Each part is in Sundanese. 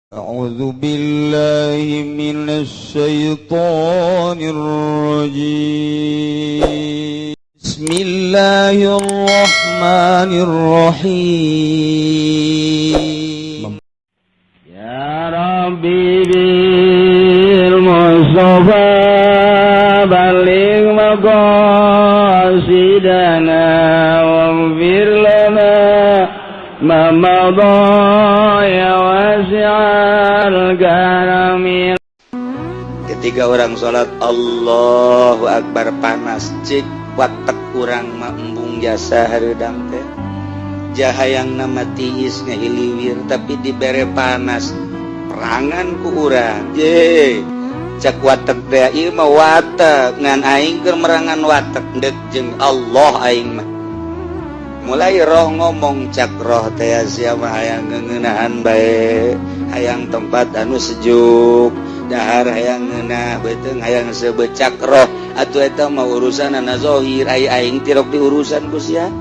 أعوذ بالله من الشيطان الرجيم بسم الله الرحمن الرحيم يا ربي بالمصطفى بلغ مقاصدنا واغفر لنا ما مضى ya wasi'al karamil. Ketika orang sholat Allahu Akbar panas cik watak kurang embung jasa hareudang teh jahayang nama tiis ngahiliwir tapi dibere panas perangan ku urang je cak watak teh ieu mah watak ngan aing keur merangan watak deuk jeung Allah aing mah mulai roh ngomong cak roh teh siapa hayang ngeunaan bae hayang tempat anu sejuk dahar hayang ngeunah beuteung hayang sebecak roh atuh eta mah urusan ana zahir aing tirok diurusan ku sia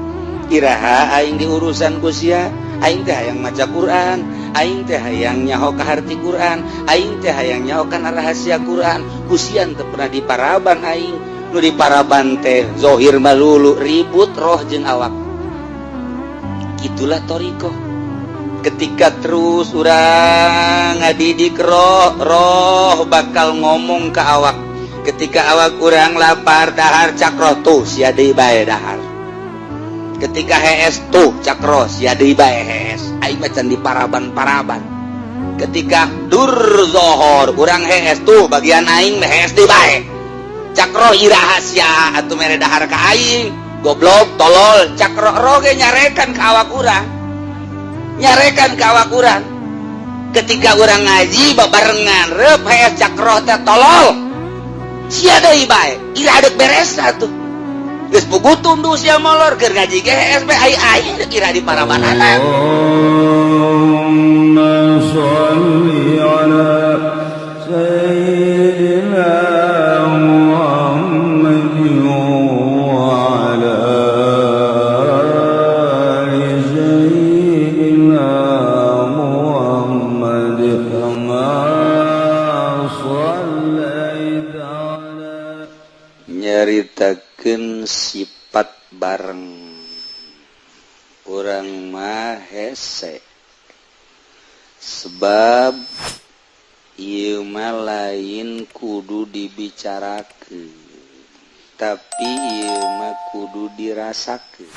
iraha aing diurusan ku sia aing teh hayang maca Quran aing teh hayang nyaho ka harti Quran aing teh hayang nyaho kana rahasia Quran ku sia teu pernah diparaban aing nu diparaban teh zahir malulu ribut roh jeung awak. Itulah toriko ketika terus urang ngadidik roh bakal ngomong ke awak ketika awak urang lapar dahar cak roh tuh sia deui bae dahar ketika hees tuh cak roh sia deui bae hees aing mah can diparaban-paraban ketika dur zohor urang hees tuh bagian aing mah hees deui bae cak roh iraha sia atuh mere dahar ka aing goblok tolol cak roh ge nyarekan ka awak urang ketika urang ngaji babarengan reup hees cak roh teh tolol sia deui bae ira deuk beresna tuh geus puguh tundu sia molor keur ngaji ge hees bae ai deuk ira diparabanana Allahumma sholli ala sayyidina nyaritakeun sifat bareng urang mah hese sebab ieu mah lain kudu dibicarakeun tapi ieu mah kudu dirasakeun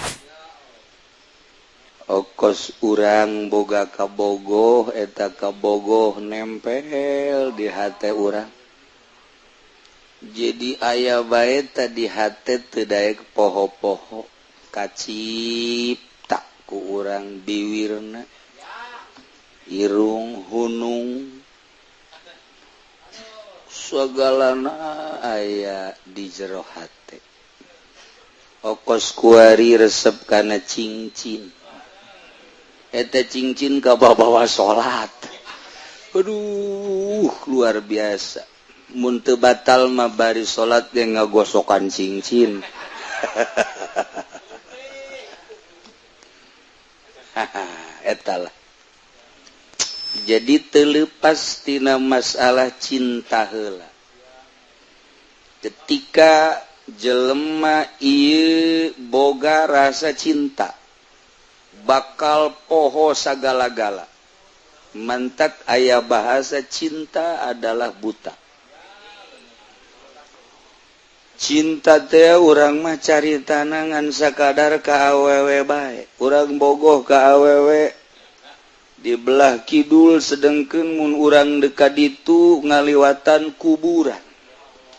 okos urang boga kabogoh eta kabogoh nempel di hate urang jadi aya bae tadi hate teu daek poho-poho kacipta ku urang biwirna irung hunung sagalana aya di jero hate okos kuari resep kana cincin eta cincin ka bawa salat aduh luar biasa mun teu batal mah bari salat ge ngagosokan cincin eta lah jadi teu leupas tina masalah cinta heula ketika jelema ieu boga rasa cinta bakal poho sagala-gala mantak aya bahasa cinta adalah buta cinta teh urang mah caritana ngan sakadar ka awewe bae urang bogoh ka awewe di belah kidul sedengkeun mun urang dekat ditu ngaliwatan kuburan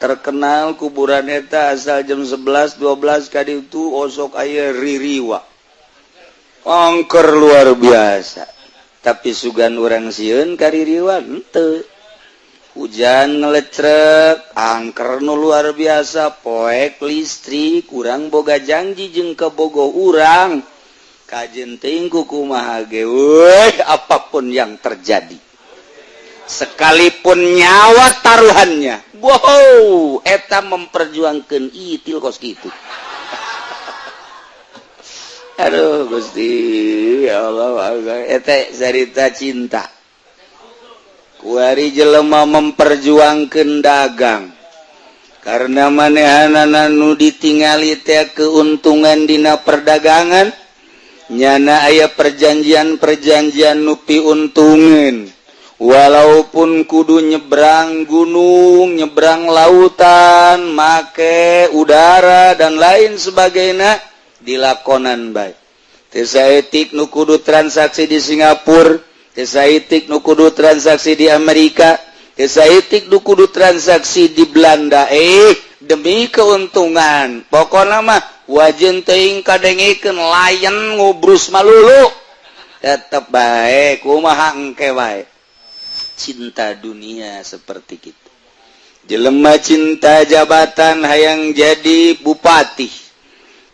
terkenal kuburan eta asal jam 11 12 ka ditu osok aya ririwa angker luar biasa tapi sugan urang sieun ka ririwa henteu hujan ngelecrek angker nu luar biasa poek listrik urang boga janji jeung kebogoh urang kajen teuing kumaha ge apapun yang terjadi sekalipun nyawa taruhannya wow eta memperjuangkeun itil kos kitu Aduh Gusti, ya Allah, eta cerita cinta. kuari jelema memperjuangkeun dagang karena manehanana nu ditingali teh keuntungan dina perdagangan nyana aya perjanjian nu piuntungan walaupun kudu nyebrang gunung nyebrang lautan make udara dan lain sebagainya dilakonan bae teu saeutik nu kudu transaksi di Singapura teu saeutik nu kudu transaksi di Amerika teu saeutik nu kudu transaksi di Belanda demi keuntungan pokona mah wajeun teuing kadengikeun layan ngubrus malulu tetep bae kumaha engke wae cinta dunia seperti itu jelema cinta jabatan hayang jadi bupati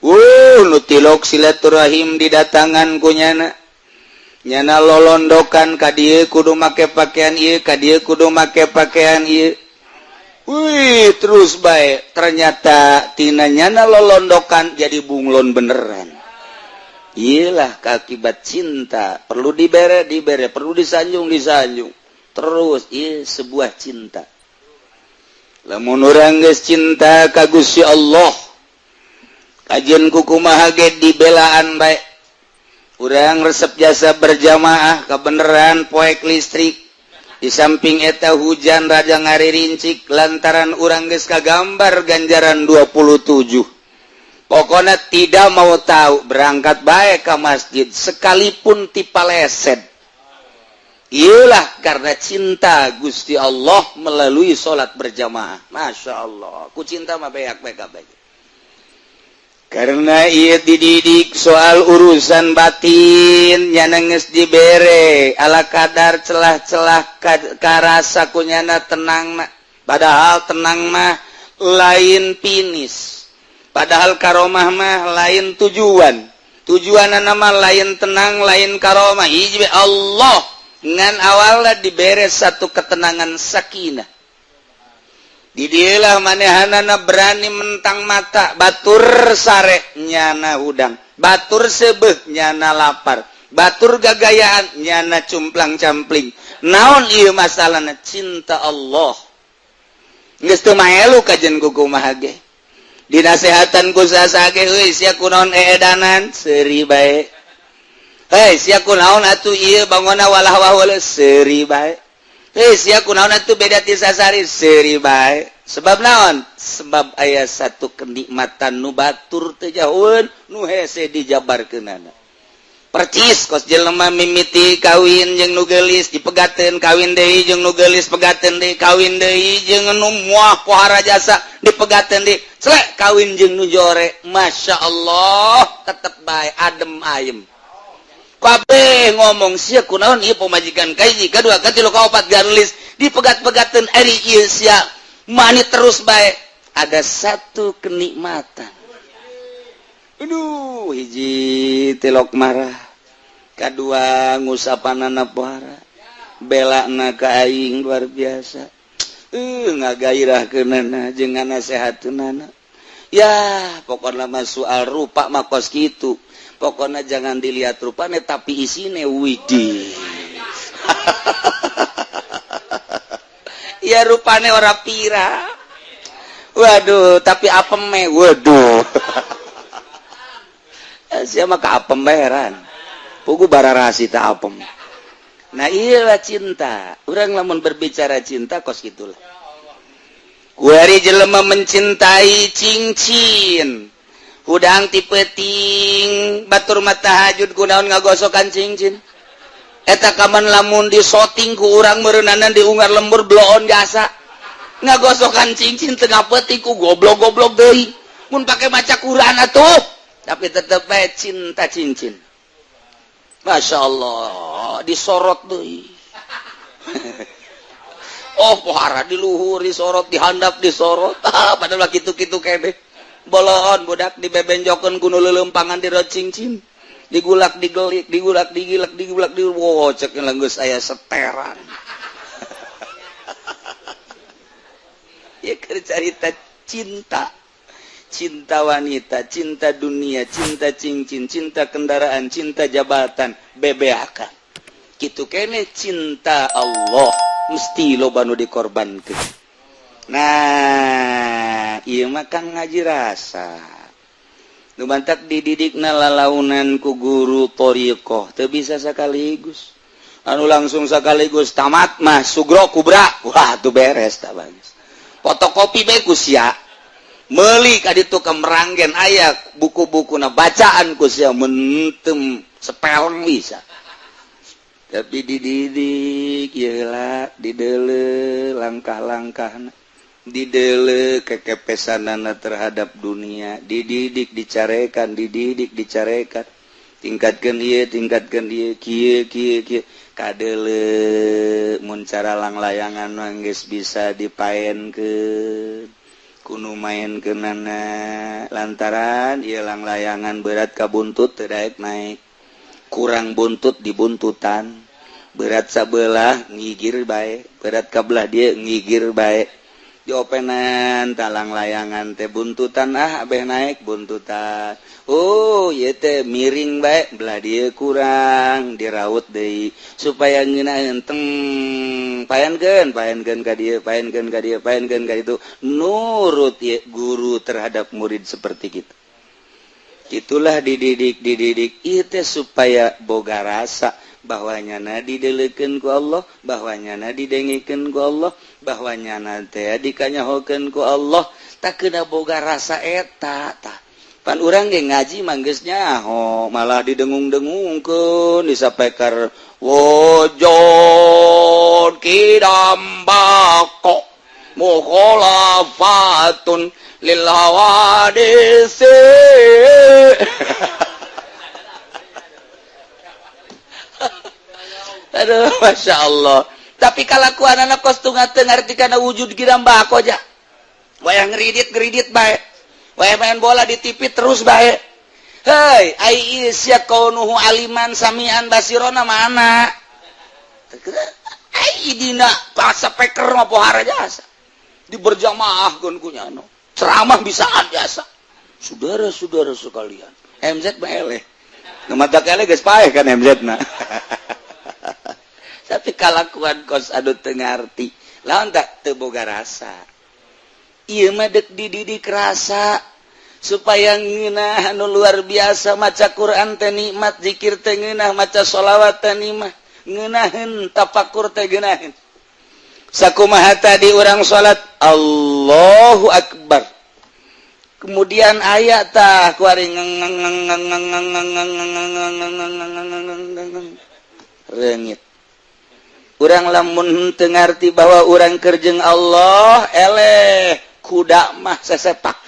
nu tilok silaturahim didatangan ku nyana lolondokan ka dieu kudu make pakaian ieu ka dieu kudu make pakaian ieu terus bae ternyata tina nyana lolondokan jadi bunglon beneran iyalah akibat cinta perlu dibere perlu disanjung terus iya sebuah cinta lamun urang geus cinta ka Gusti Allah kajian kukumaha ge dibelaan bae urang resep jasa berjamaah kebeneran poek listrik di samping eta hujan raja ngaririncik lantaran urang geus kagambar ganjaran 27 pokona tidak mau tahu berangkat bae ka masjid sekalipun tipaleset iyalah karena cinta Gusti Allah melalui sholat berjamaah. Masya Allah ku cinta mah beak kabeh karena ia dididik soal urusan batin nyana geus dibere ala kadar celah-celah karasa kunyana tenang mah padahal tenang mah lain pinis padahal karomah mah lain tujuanna mah lain tenang lain karomah hiji Allah ngan awalnya diberi satu ketenangan sakinah di dieulah manehanana berani mentang mata batur sare nyana hudang batur sebeh nyana lapar batur gagayaan nyana cumplang-campling naon ieu masalahna cinta Allah geus teu maelu kajen kukumaha ge dinasehatan ku sasage euy sia kunaon eedanan seuri bae sia kunaon atuh ieu bangona walah wahul seuri bae sia kunaon atuh beda ti sasari seuri bae sebab naon sebab aya satu kenikmatan nu batur teu jauheun nu hese dijabarkeunana percis kos jelema mimiti kawin jeung nu geulis dipegateun kawin deui jeung nu geulis pegateun deui kawin deui jeung nu moal pohara jasa dipegateun deui celek kawin jeung nu jore masyaallah tetep bae adem ayem kabeh ngomong sia kunaon ieu pamajikan kahiji kadua katilu kaopat ganulis dipegat-pegateun ari ieu sia mani terus bae ada satu kenikmatan aduh hiji tilok marah kadua ngusapanana pohara belana ka aing luar biasa ngagairahkeunana jeung nganasehatkeunana ya pokona mah soal rupa mah kos kitu pokoknya jangan dilihat rupanya tapi isine widih ya rupanya ora pira waduh tapi apeme waduh siapa ka apem bayaran pugu bararasi ta apem nah iyalah cinta urang lamun berbicara cinta kos gitulah kuari jelema mencintai cincin udang tipeting batur mata hajud kunaon ngagosokan cincin eta kaman lamun disoting ku urang meureunana diungar lembur bloon jasa ngagosokan cincin teu ngapeting ku goblok-goblok deui mun pake maca Quran atuh tapi tetep bae cinta cincin Masya Allah disorot deui oh pohara di luhur disorot dihandap disorot padahal kitu-kitu kene bolon budak dibebenjokeun ku nu leuleumpangan di rot cincin digulak digelik digulak digilak digulak di wow cek geus aya seteran ya keur carita cinta wanita cinta dunia cinta cincin cinta kendaraan cinta jabatan bebeakan kitu kene cinta Allah mesti loba nu dikorbankeun. Nah ieu mah kan ngaji rasa nu bantak dididikna lalaunan ku guru thariqah teu bisa sakaligus. Anu langsung sakaligus tamat mah sugro kubra, wah tuh beres tak bagus. Fotokopi bae ku sia meuli ka ditu kemeranggen aya buku-bukuna bacaan ku sia mentem spelling bisa. Tapi dididik ieu lah dideuleu langkah-langkahna, dideuleu kekepesanana terhadap dunia, dididik dicarekan, tingkatkeun ieu kieu kadeuleu mun cara langlayangan mah geus bisa dipaenkeun kudu maenkeunana lantaran ieu langlayangan berat ka buntut teu daek naik, kurang buntut dibuntutan, berat sabelah ngigir bae, berat kabelah dia ngigir bae, diopenan talang layangan teh buntutan abeh naik buntutan, oh ieu teh miring bae belah dia kurang diraut deui supaya ngeunah henteng paenkeun ka dieu nurut ya guru terhadap murid seperti gitu. Itulah dididik ieu teh supaya boga rasa bahwanyana dideleukeun ku Allah, bahwanyana didengikeun ku Allah, bahwanyana teh dikanyahokeun ku Allah, tak kena boga rasa eta tah. Pan urang ge ngaji mah geus nyaho, malah didengung-dengungkeun disapekar wujud kidambako mukhalafatun lil hawadisi. Aduh, masya Allah. Tapi kalakuan anak kos tengah ngerti karena wujud kiram bako aja. Wayang ngeridit baik. Wayang main bola di TV terus baik. Hei, ai isya kaunuhu aliman samian basirona mana? Ai dina bahasa peker mah pohara jasa. Diberjamaah gon kunyano. Ceramah bisaan jasa. Saudara-saudara sekalian, MZ mah eleh. Ngamata eleh geus paeh kan MZ na. Tapi kalakuan kos adu teu ngarti, lawan tak teu boga rasa. Ieu mah dek dididik rasa supaya ngeunah anu luar biasa maca Quran teh nikmat, zikir teh ngeunah, maca sholawat teh nikmat, ngeunaheun tafakur teh geunaheun. Sakumaha tadi urang salat Allahu Akbar. Kemudian ayat tah kuari reungit. Urang lamun teu ngarti bahwa urang keur jeung Allah eleh kuda mah sesepak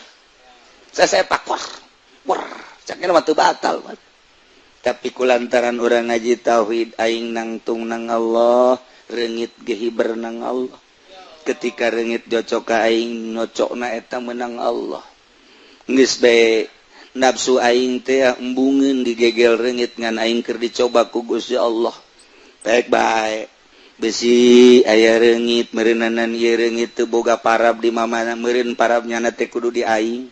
war cakna mah teu batal. Tapi kulantaran urang ngaji tauhid aing nangtung nang Allah, reungit ge hiber nang Allah. Ketika reungit jocok ka aing nyocokna eta meunang Allah. Geus bae nafsu aing teh embungeun digegel reungit ngan aing keur dicoba ku Gusti Allah. Baik-baik besi aya reungit meureunanan ieu reungit teu boga parab di mamana meureun parabnyana teh kudu di aing.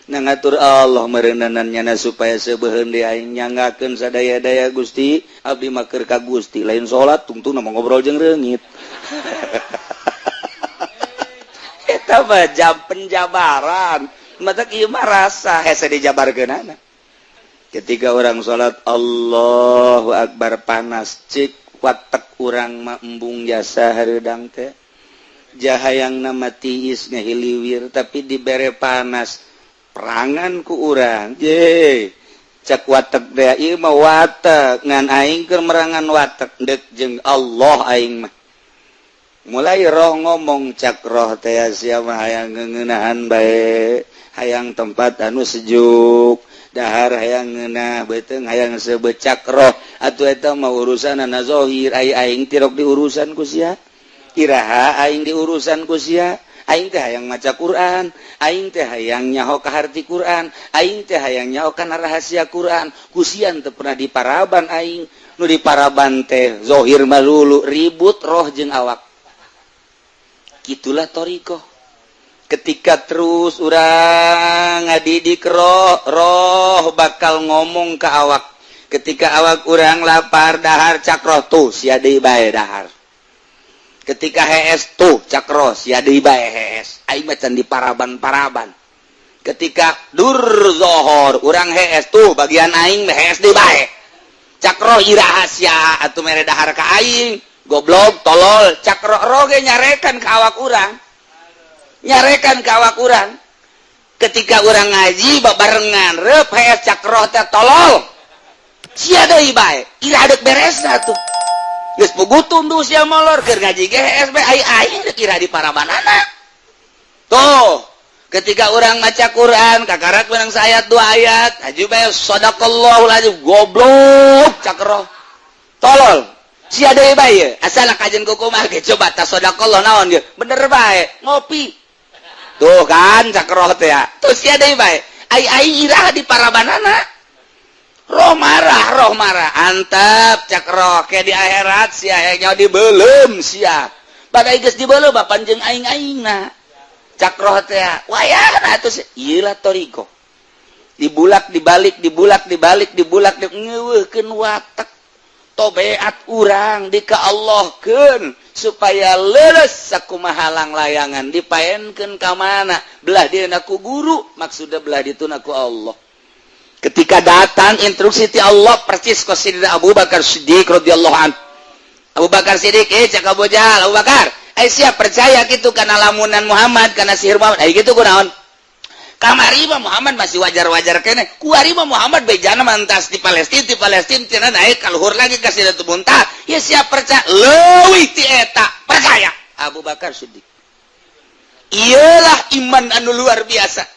Nangatur Allah meureunanan nyana supaya sebeuheun di aing nyanggakeun sadaya-daya Gusti abdi mah keur ka Gusti lain salat tungtungna mah ngobrol jeung reungit. Eta mah jam penjabaran. Matak ieu mah rasa hese dijabarkeunana. Ketika orang salat Allahu Akbar panas cik watek urang mah embung jasa hareudang teh jahayangna mah tiis ngahiliwir tapi dibere panas perangan ku urang je cak watek teh ieu mah watek ngan aing keur merangan watek deuk jeung Allah aing mah mulai roh ngomong cak roh teh sia mah hayang ngeunahan bae hayang tempat anu sejuk dahar hayang ngeunah beuteung hayang sebecak roh atuh eta mah urusanna zahir aing tirok diurusan ku sia iraha aing diurusan ku sia aing teh hayang maca Quran aing teh hayang nyaho ka harti Quran aing teh hayang nyaho kana rahasia Quran ku sia teu pernah diparaban aing nu diparaban teh zahir mah lulu ribut roh jeung awak kitulah thariqah. Ketika terus urang ngadidik roh bakal ngomong ke awak. Ketika awak urang lapar dahar cak roh tuh sia deui bae dahar. ketika hees tuh cakro sia deui bae hees aing mah can di paraban ketika dur zohor urang hees tuh bagian aing mah hees deui bae cakro iraha sia atuh mere dahar ka aing goblok tolol cakro roge nyarekan ka awak urang ketika urang ngaji babarengan reup hees cakro teh tolol sia deui bae ira deuk beresna tuh geus pugutum tuh sia molor keur ngaji ge hees bae ai deuk ira di parabanana tuh ketika orang maca Quran kakarak menang ayat 2 ayat aju bae sadaqallahul azim goblok cakro tolol sia deui bae asal kajen kumaha ge coba ta sadaqallah naon ge bener bae ngopi tuh kan cakro teh ya tuh sia deui bae ai iraha di parabanana roh marah antap cakro ke di akhirat sia nya dibeulem sia badai geus dibeulem panjeung aing-aingna cakroh teh wayahna atuh ieu lah toriko dibulak-dibalik ngeuweuhkeun watak tobeat urang dikaallahkeun supaya leuleus sakumaha layangan dipaenkeun ka mana belah dieuna ku guru maksudna belah dituna ku Allah ketika datang instruksi ti Allah persis ka Sayyidina Abu Bakar Siddiq radhiyallahu anhu Abu Bakar Siddiq cak Abu Jahal Abu Bakar siap percaya gitu karena lamunan Muhammad karena sihir Muhammad gitu kunaon kamari mah Muhammad masih wajar-wajar kene kuari mah Muhammad bejana mantas di Palestina cenah naik kaluhur lagi ka Sidratul Muntaha ya siap percaya leuwih ti eta percaya Abu Bakar Siddiq iyalah iman anu luar biasa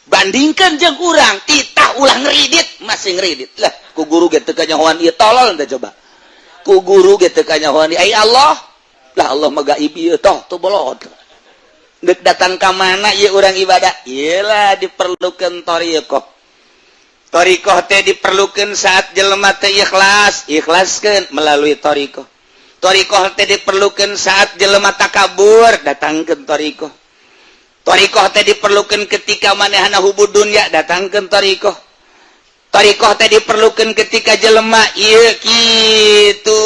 bandingkan jeung urang titah ulah ngridit masih ngridit lah ku guru ge teu kanyahoan ieu tolol teh coba ku guru ge teu kanyahoan ai Allah lah Allah mah gaib ieu toh tuh bolot deuk datang ka mana ieu urang ibadah iyalah diperlukeun thariqah teh diperlukeun saat jelema teh ikhlaskeun melalui thariqah teh diperlukeun saat jelema takabur datangkeun thariqah teh diperlukeun ketika manehna hubud dunya datangkeun thariqah teh diperlukeun ketika jelema ieu kitu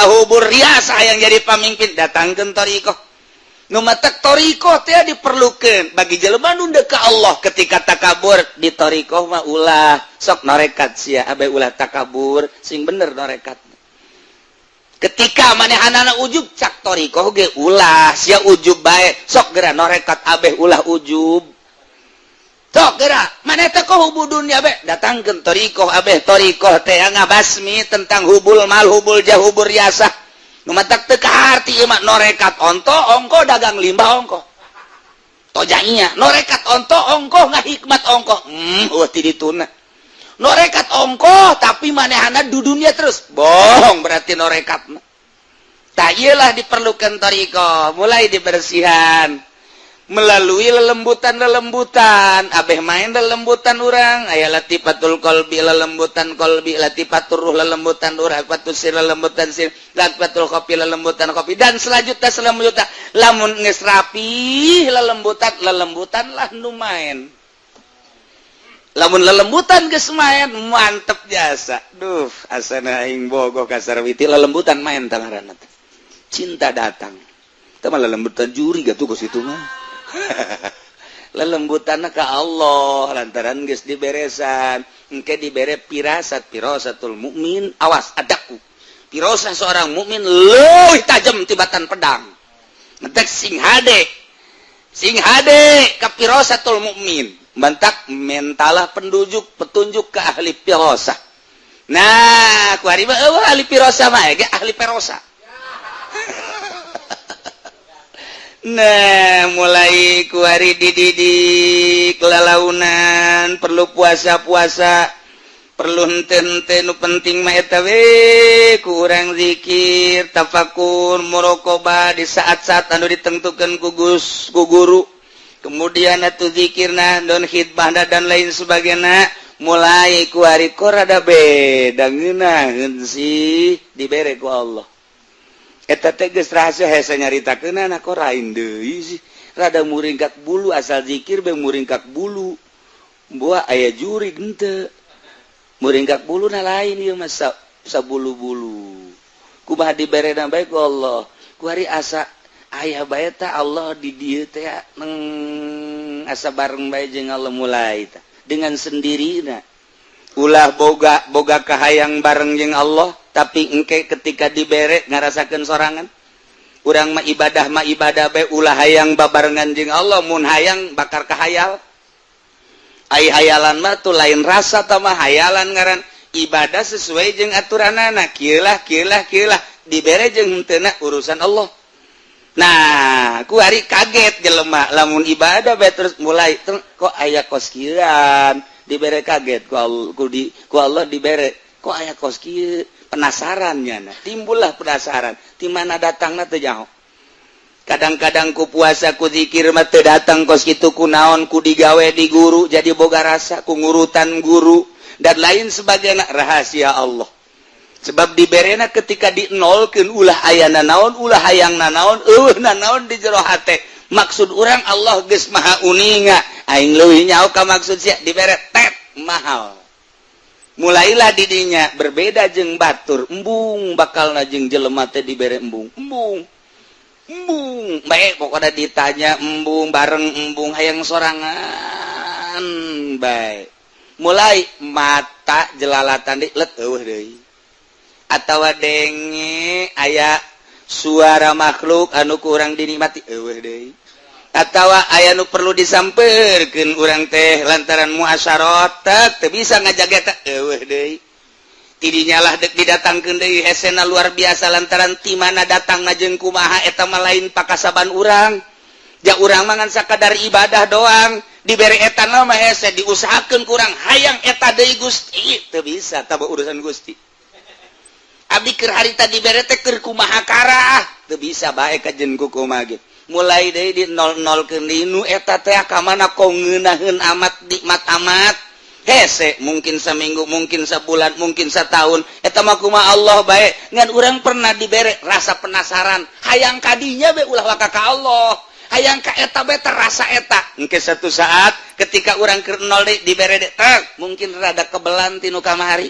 hubur riasa yang jadi pamimpin datangkeun thariqah nu matak thariqah teh diperlukeun bagi jelema nu deuk ka Allah ketika takabur di thariqah mah ulah sok norekat sia abe ulah takabur sing bener norekat ketika manehna ujub cak thariqah ge ulah sia ujub bae sok geura norekat abe ulah ujub sok geura maneh teh hubul dunya be datangkeun thariqah abeh thariqah teh ngabasmi tentang hubul mal hubul jah hubul riasah nu matak teu kaharti ieu mah norekat onto ongko dagang limbah ongko tojainya norekat onto ongko ngahikmat ongko ti dituna norekat ongko tapi manehna du dunya terus bohong berarti norekat mah tah ieulah diperlukeun thariqah mulai dibersihan melalui lelembutan abeh main lelembutan urang aya latifatul qalbi lelembutan qalbi latifatur ruh lelembutan ruh latifatul sir lelembutan sir latifatul kopi lelembutan kopi dan selanjutnya lamun geus rapi lelembutan lah nu main lamun lelembutan geus main mantep jasa duh asana aing bogoh kasar witi lelembutan main tangaranna cinta datang teh mah lelembutan juri gatuh ku situ mah lelembutanna ka Allah lantaran geus diberesan engke dibere firasatul mukmin awas adaku firasah seorang mukmin leuwih tajam tibatan pedang ngetek sing hade ka firasatul mukmin bantak mentalah petunjuk ke ahli firasah nah ku ari mah ahli firasah mah ge ahli firasah nah mulai kuari dididik lalaunan perlu puasa perlu henteu nu penting mah eta we kurang zikir tafakur muraqabah di saat-saat anu ditentukeun ku guru kemudian atuh zikirna don khidmah dan lain sebagainya mulai kuari rada beda ngeunaheun sih dibere ku Allah eta teh geus rahasia hese nyaritakeunana kok lain deui sih rada muringkak bulu asal zikir be muringkak bulu buah aya jurig henteu muringkak buluna lain ieu mah sabulu-bulu kumaha diberena bae ku Allah kuari asa aya bae teh Allah di dieu teh asa bareng bae jeung Allah mulai tah dengan sendirinya ulah boga kahayang bareng jeung Allah tapi engke ketika dibere ngarasakeun sorangan urang mah ibadah bae ulah hayang babarengan jeung Allah mun hayang bakar kahayal ai hayalan mah tuh lain rasa tah mah hayalan ngaran ibadah sesuai jeung aturanana kieu lah dibere jeung henteu urusan Allah. Nah kuari kaget jelema lamun ibadah bae terus mulai kok aya kos kieuan dibere kaget ku Allah dibere kok aya kos kieu penasaran nya timbullah penasaran di mana datangna teu nyaho kadang-kadang ku puasa ku zikir mah teu datang kos kitu kunaon ku digawe di guru jadi boga rasa ku ngurutan guru dan lain sebagainya rahasia Allah sebab diberena ketika dinolkeun ulah ayana naon ulah hayangna naon naon di jero hate maksud urang Allah geus maha uninga aing leuwih nyaho ka maksud sia dibere tet mahal mulailah didinya berbeda jeung batur embung bakalna jeung jelema teh dibere embung bae pokoknya ditanya embung bareng embung hayang sorangan bae mulai mata jelalatan let eueuh deui atawa denge aya suara makhluk anu kurang dinikmati eueuh deui atawa aya nu perlu disampeurkeun urang teh lantaran muasyarat teu bisa ngajaga eta eueuh deui tidinya lah deuk didatangkeun deui hesena luar biasa lantaran ti mana datangna jeung kumaha eta mah lain pakasaban urang ja urang mah ngan sakadar ibadah doang dibere eta mah hese diusahakeun kurang hayang eta deui Gusti teu bisa tah urusan Gusti abdi keur harita dibere teh keur kumaha karah teu bisa bae kajen kumaha ge mulai deui di nol-nolkeun deui nu eta teh ka mana kok ngeunaheun amat nikmat amat hese mungkin saminggu mungkin sabulan mungkin satahun eta mah kumaha Allah bae ngan urang pernah dibere rasa penasaran hayang kadinya bae ulah waka ka Allah hayang ka eta bae terasa eta engke satu saat ketika urang keur nol deui dibere mungkin rada kebelan tinu kamari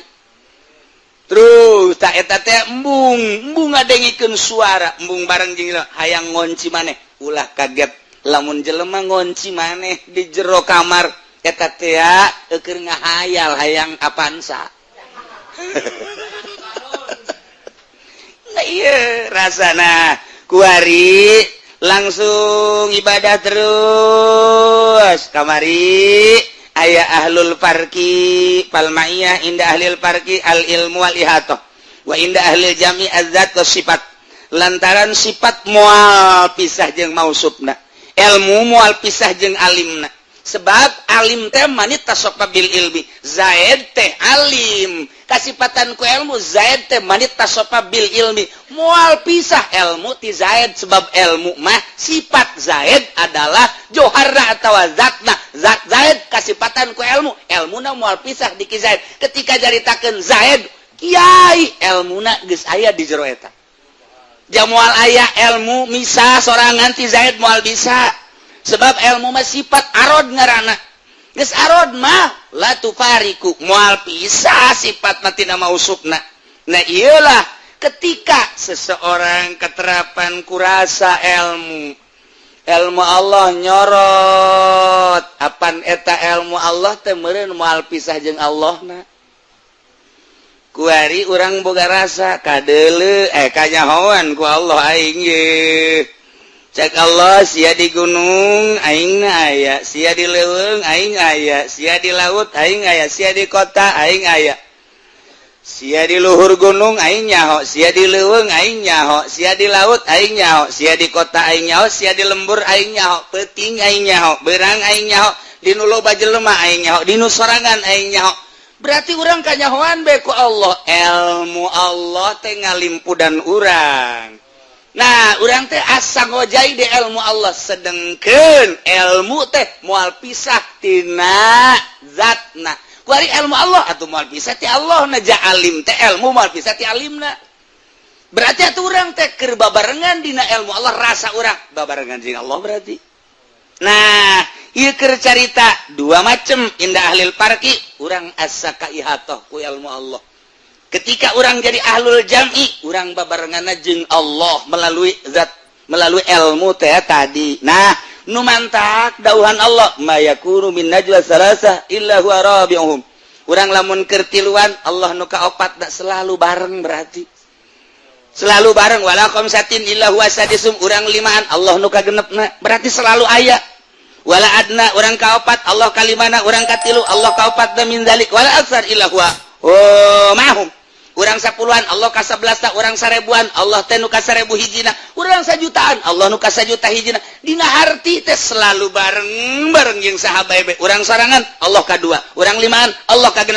terus tak eta teh embung ngadengikeun suara embung bareng jeung hayang ngonci maneh ulah kaget lamun jelema ngonci maneh di jero kamar eta teh keur ngahayal hayang apansa nah ieu rasana kuari langsung ibadah terus kamari aya ahlul farqi palmaiyah inda ahlil farqi al ilmu wal ihatah wa inda ahlil jami azat wa sifat lantaran sifat moal pisah jeung mausufna ilmu moal pisah jeung alimna sebab alim teh manit tasofa bil ilmi zaid teh alim kasifatan ku ilmu zaid teh manit tasofa bil ilmi moal pisah ilmu ti zaid sebab ilmu mah sifat zaid adalah joharna atawa zatna zat zaid kasifatan ku ilmuna moal pisah di ki zaid ketika jaritakeun zaid kiai ilmuna geus aya di jero eta jamual aya ilmu misah sorangan ti zaid moal bisa sebab ilmu mah sifat arod ngaranna geus arod mah la tufariku moal pisah sifat mah tina mausufna nah iyalah ketika seseorang keterapan kurasa ilmu Allah nyorot apan eta ilmu Allah teh meureun moal pisah jeung Allahna kuari urang boga rasa kadeuleu kanyahoan ku Allah aing ye cek Allah sia di gunung aing aya sia di leuweung aing aya sia di laut aing aya sia di kota aing aya sia di luhur gunung aing nyaho sia di leuweung aing nyaho sia di laut aing nyaho sia di kota aing nyaho sia di lembur aing nyaho peuting aing nyaho beurang aing nyaho di nu loba jelema aing nyaho di nu sorangan aing nyaho berarti urang kanyahoan bae ku Allah ilmu Allah teh ngalimpudan urang nah urang teh asa ngojai di ilmu Allah sedengkeun ilmu teh moal pisah tina zatna kuari ilmu Allah atuh moal pisah ti Allah na ja alim teh ilmu moal pisah ti alimna berarti atuh urang teh keur babarengan dina ilmu Allah rasa urang babarengan jeung Allah berarti nah ieu keur carita dua macem inda ahlil farqi urang asa ka ihatah ku ilmu Allah ketika orang jadi ahlul jam'i orang babarenganna jeung Allah melalui ilmu teh tadi. Nah nu mantak dauhan Allah mayakunu min najwa salasah illa huwa rabi'uhum. Urang lamun kertiluan Allah nu kaopat da selalu bareng, berarti selalu bareng. Wala khamsatin illa huwa sadisum, urang limaan Allah nu kagenepna berarti selalu aya. Wala adna urang kaopat Allah kalimana, urang katilu Allah kaopat da min zalik. Wala aksar illa huwa mahum. Urang 10-an Allah ka 11, urang 1000-an Allah teh nu ka 1000 hijina, urang 1 jutaan Allah nu ka 1 juta hijina. Dina harti teh selalu bareng jeung sahabat. Urang sorangan Allah ka 2, urang 5-an Allah ka 6.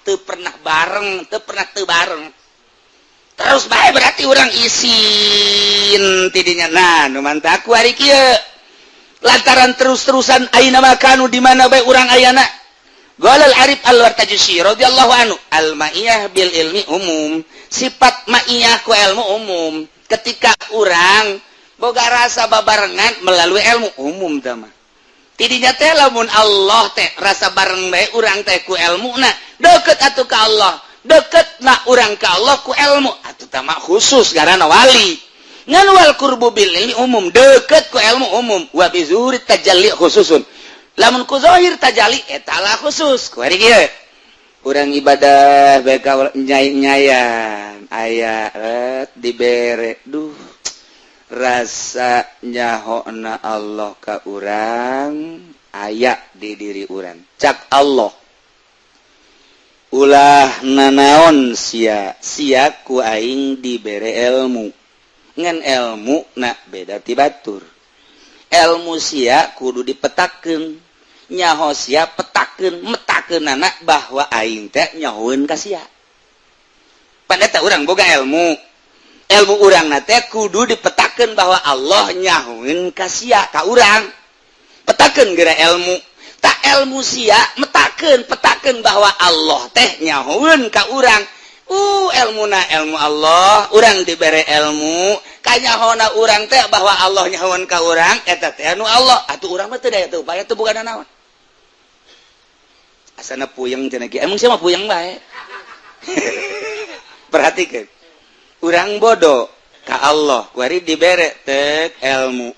Teu pernah bareng, teu bareng. Terus bae berarti urang isin tidinya. Nah, nu mantap ku ari kieu. Lantaran terus-terusan aina makanu di mana bae urang ayana. Qalal Arif Al-Wartajusi radhiyallahu anhu, al-ma'iyah bil ilmi umum. Sifat ma'iyah ku ilmu umum. Ketika urang boga rasa babarengan melalui ilmu umum teh mah. Tidinya teh lamun Allah teh rasa bareng bae urang teh ku ilmuna, deukeut atuh ka Allah. Deketna urang ka Allah ku ilmu, atuh teh mah khusus garana wali. Ngan wal qurbu bil ilmi umum, deukeut ku ilmu umum. Wa bi zuhuri tajalli khususun. Lamun ku zahir tajalli eta lah khusus. Ku ari kieu. Urang ibadah bae ka nyai-nyayan, aya dibere. Duh. Rasa nyahona Allah ka urang aya di diri urang. Cak Allah. Ulah nanaon sia ku aing dibere ilmu. Ngan ilmu na beda ti batur. Ilmu sia kudu dipetakeun. Nyaho sia petakeun metakeunana bahwa aing teh nyahoeun ka sia. Pada teh urang boga ilmu. Ilmu urang na teh kudu dipetakeun bahwa Allah nyahoeun ka sia ka urang. Petakeun geura ilmu. Tak ilmu sia petakeun bahwa Allah teh nyahoeun ka urang. Ilmuna ilmu Allah, urang dibere ilmu, kanyahona urang teh bahwa Allah nyahoeun ka urang, eta teh anu Allah. Atuh urang mah teu daya teu upaya teu boga naon. Asana puyeng cenah kieu. Emang sia mah puyeng bae. Perhatikeun. Urang bodoh ka Allah, kuari dibere teh ilmu.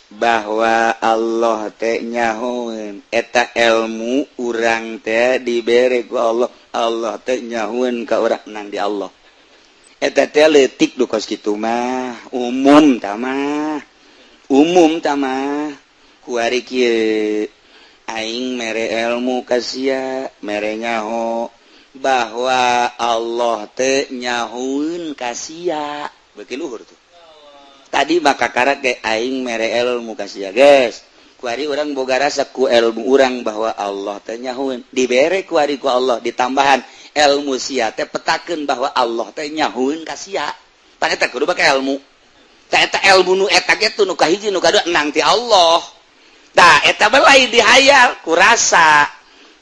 Bahwa Allah teh nyahoeun eta ilmu urang teh dibere ku Allah teh nyahoeun ka urang nang di Allah eta teh leutik du kos kitu mah umum tamah ku ari kieu aing mere ilmu ka sia mere nyaho bahwa Allah teh nyahoeun ka sia beuki luhur tuh. Tadi maka karat ke aing mere ilmu kasih ya guys. Kuari orang boga rasa ku ilmu orang bahwa Allah teh nyahoeun. Dibere kuari ku Allah ditambahan ilmu sia teh petakeun bahwa Allah teh nyahoeun ka sia. Pan eta kudu bake ilmu. Tah eta ilmu nu eta ge tu nu kahiji nu kadua nang ti Allah. Tah eta bae lain dihayal ku rasa.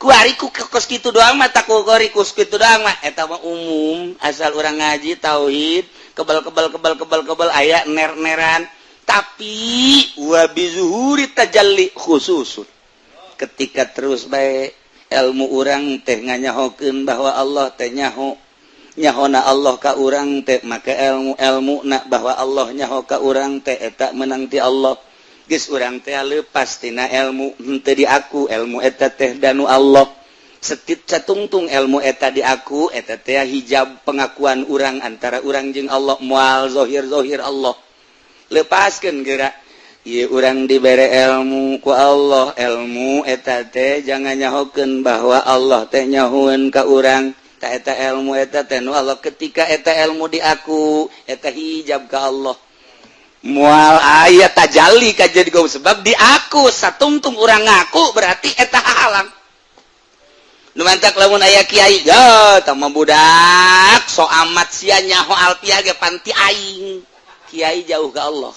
Kuari ku kos kitu doang mah tak ku kuari kus kitu doang mah eta mah umum asal urang ngaji tauhid. Kebal aya ner-neran tapi wa bizuhuri tajalli khususun ketika terus bae ilmu urang teh nganyahokeun bahwa Allah teh nyahona Allah ka urang teh maka ilmu na bahwa Allah nyaho ka urang teh eta menang ti Allah geus urang teh leupas tina ilmu henteu di aku ilmu eta teh danu Allah. Setit catungtung ilmu eta di aku eta teh hijab pengakuan urang antara urang jeung Allah moal zahir Allah lepaskeun geura ieu urang dibere ilmu ku Allah ilmu eta teh jangan nyahokeun bahwa Allah teh nyahoeun ka urang ta eta ilmu eta teh nu Allah ketika eta ilmu di aku eta hijab ka Allah moal aya tajalli ka jadi gau sebab di aku satungtung urang ngaku berarti eta halang. Nu mantak lamun aya kiai, ya tama budak so amat sia nyaho alpiah ge panti aing. Kiai jauh ke Allah.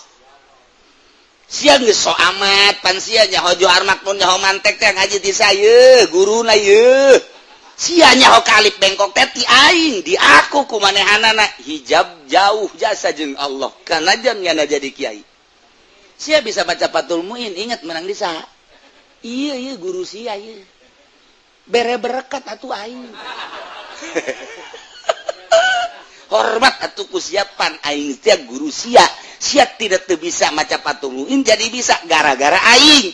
Sia geus so amat pan sia nyaho Johar Makmun nyaho mantek teh ngaji ti saye, guruna ye. Sia nyaho kalip bengkok teh ti aing, di aku kumanehanana hijab jauh jasa jeung Allah. Kana jan nyana jadi kiai. Sia bisa baca Fathul Muin, ingat menang di saha? Iya guru sia ieu. Bere berkat atuh aing. hormat atuh kusiapan aing teh guru sia tidak teu bisa maca patuluin jadi bisa gara-gara aing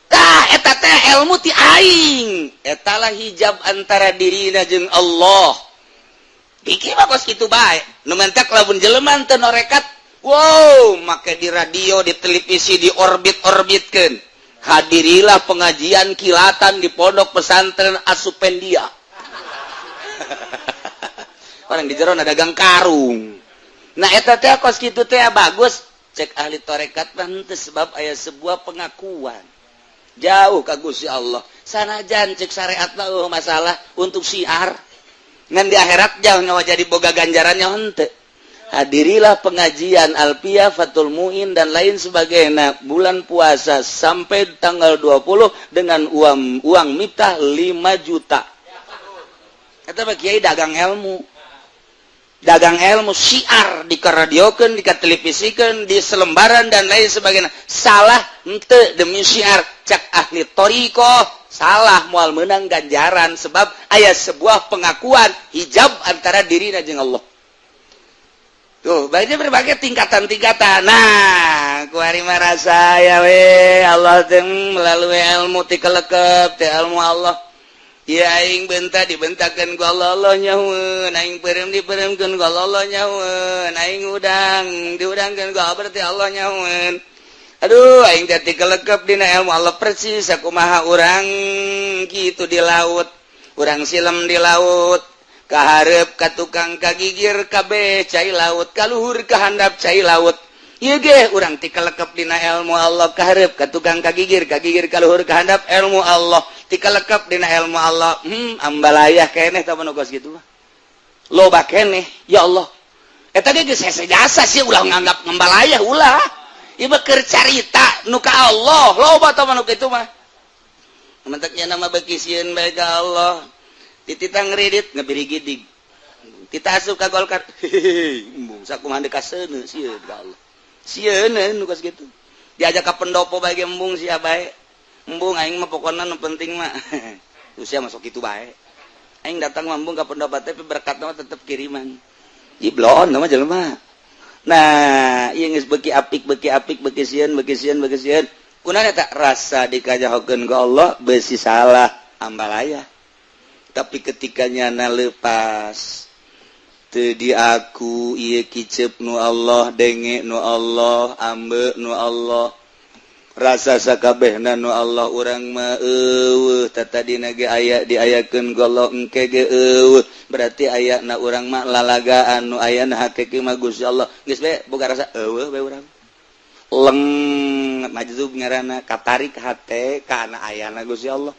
tah eta teh ilmu ti aing eta lah hijab antara dirina jeung Allah iki mah kos kitu bae nu mentak lamun jelema teu norekat wow make di radio di televisi di orbitkeun hadirilah pengajian kilatan di pondok pesantren Asupendia orang di jero dagang karung. Nah eta teh kos kitu teh bagus cek ahli tarekat teh sebab aya sebuah pengakuan jauh ka Gusti Allah sanajan cek syariat mah masalah untuk syiar ngan di akhirat jauh nyawa jadi boga ganjarannya henteu hadirilah pengajian Alfiyah Fathul Muin dan lain sebagainya bulan puasa sampai tanggal 20 dengan uang miftah 5 juta eta mah kiai dagang ilmu syiar dikeradiokeun dikatelevisikeun di selembaran dan lain sebagainya salah henteu demi syiar cak ahli thariqah salah moal meunang ganjaran sebab aya sebuah pengakuan hijab antara dirina jeung Allah tuh banyak berbagai tingkatan-tingkatan nah kuari marasa ya we Allah teh melalui ilmu ti kelekep teh ilmu Allah ya aing benta dibentakeun ku Allah nyaweun aing peureum dipereumkeun ku Allah nyaweun aing udang diudangkeun ku berarti Allah nyaweun aduh aing teh kelekep dina ilmu Allah persis sakumaha urang kitu di laut urang silem di laut kaharep ka tukang kagigir kabeh cai laut kaluhur ka handap cai laut ieu ge urang ti kelekep dina ilmu Allah kaharep ka tukang kagigir kaluhur ka handap ilmu Allah tika lekep dina ilmu Allah ambalayah keneh tah nu kos kitu mah loba keneh ya Allah eta ge geus hese jasa sih ulah nganggap ngambalayah ulah ieu mah keur carita nu ka Allah loba tah nu kitu mah mentek nya nama beuki sieun bae ka Allah titita ngridit ngabiri gidig tita asup ka Golkar embung sakumaha deuk ka seuneu sieun ka Allah sieun nu kos kitu diajak ka pendopo bae embung sia bae embung aing mah pokona nu penting mah usia masuk kitu bae aing datang mambung ka pendapat teh berkatna mah tetep kiriman jiblon mah jelema nah ieu geus beuki apik beuki sieun kunaon eta rasa dikajahokeun ku Allah beusi salah ambalayah tapi ketika nyana leupas teu di aku ieu kicep nu Allah denge nu Allah ambe nu Allah rasa sakabehna nu Allah urang mah eueuh tatadina ge aya diayakeun ku Allah engke ge eueuh berarti ayana urang mah lalagaan nu ayana hakiki mah Gusti Allah geus bae boga rasa eueuh bae urang leng majzub ngaranna katarik hate kana ayana Gusti Allah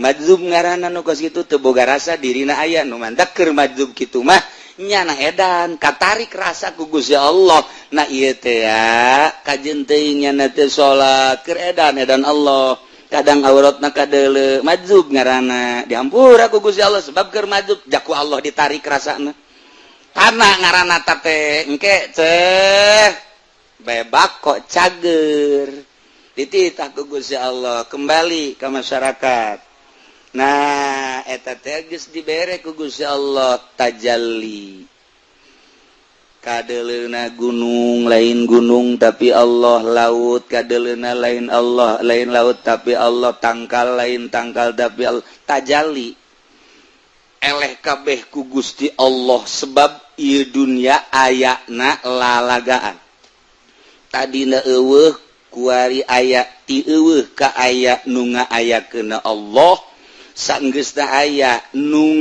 majzub ngaranna nu kos kitu teu boga rasa dirina aya nu mantak keur majzub kitu mah nyana edan katarik rasa ku Gusti Allah nah ieu teh ya kajeun teuing nyana teh salat keur edan Allah kadang auratna kadeuleu majzub ngaranna diampura ku Gusti Allah sebab keur majzub jaku Allah ditarik rasana karena ngaranna teh engke teh bebak kok cager dititah ku Gusti Allah kembali ke masyarakat nah eta teh geus dibere ku Gusti Allah tajalli kadeleuna gunung lain gunung tapi Allah laut kadeleuna lain Allah lain laut tapi Allah tangkal lain tangkal tapi Allah tajalli eleh kabeh ku Gusti Allah sebab ieu dunya ayana lalagaan tadina eueuh kuari aya ti eueuh ka aya nu ngaayakeun Allah sanggeusna aya nung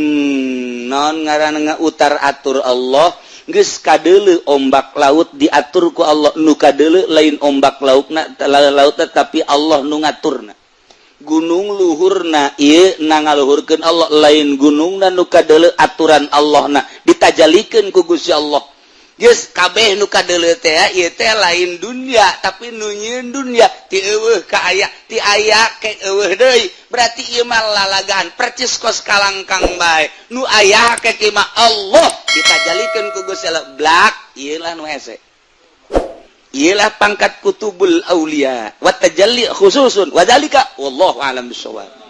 naon ngaranna utar atur Allah geus kadeuleu ombak laut diatur ku Allah nu kadeuleu lain ombak lautna tapi Allah nu ngaturna gunung luhurna ieu nangaluhurkeun Allah lain gunungna nu kadeuleu aturan Allahna ditajalikeun ku Gusti Allah geus kabeh nu kadeuleu teh ieu teh lain dunya tapi nu nyieun dunya ti eueuh ka aya ti aya ke eueuh deui berarti ieu mah lalagaan percis kos kalangkang bae nu aya ke mah Allah ditajalikeun ku Gusti Allah blak ieu lah nu hese ieu lah pangkat kutubul aulia wa tajalli khususun wa dzalika wallahu a'lam bissawab.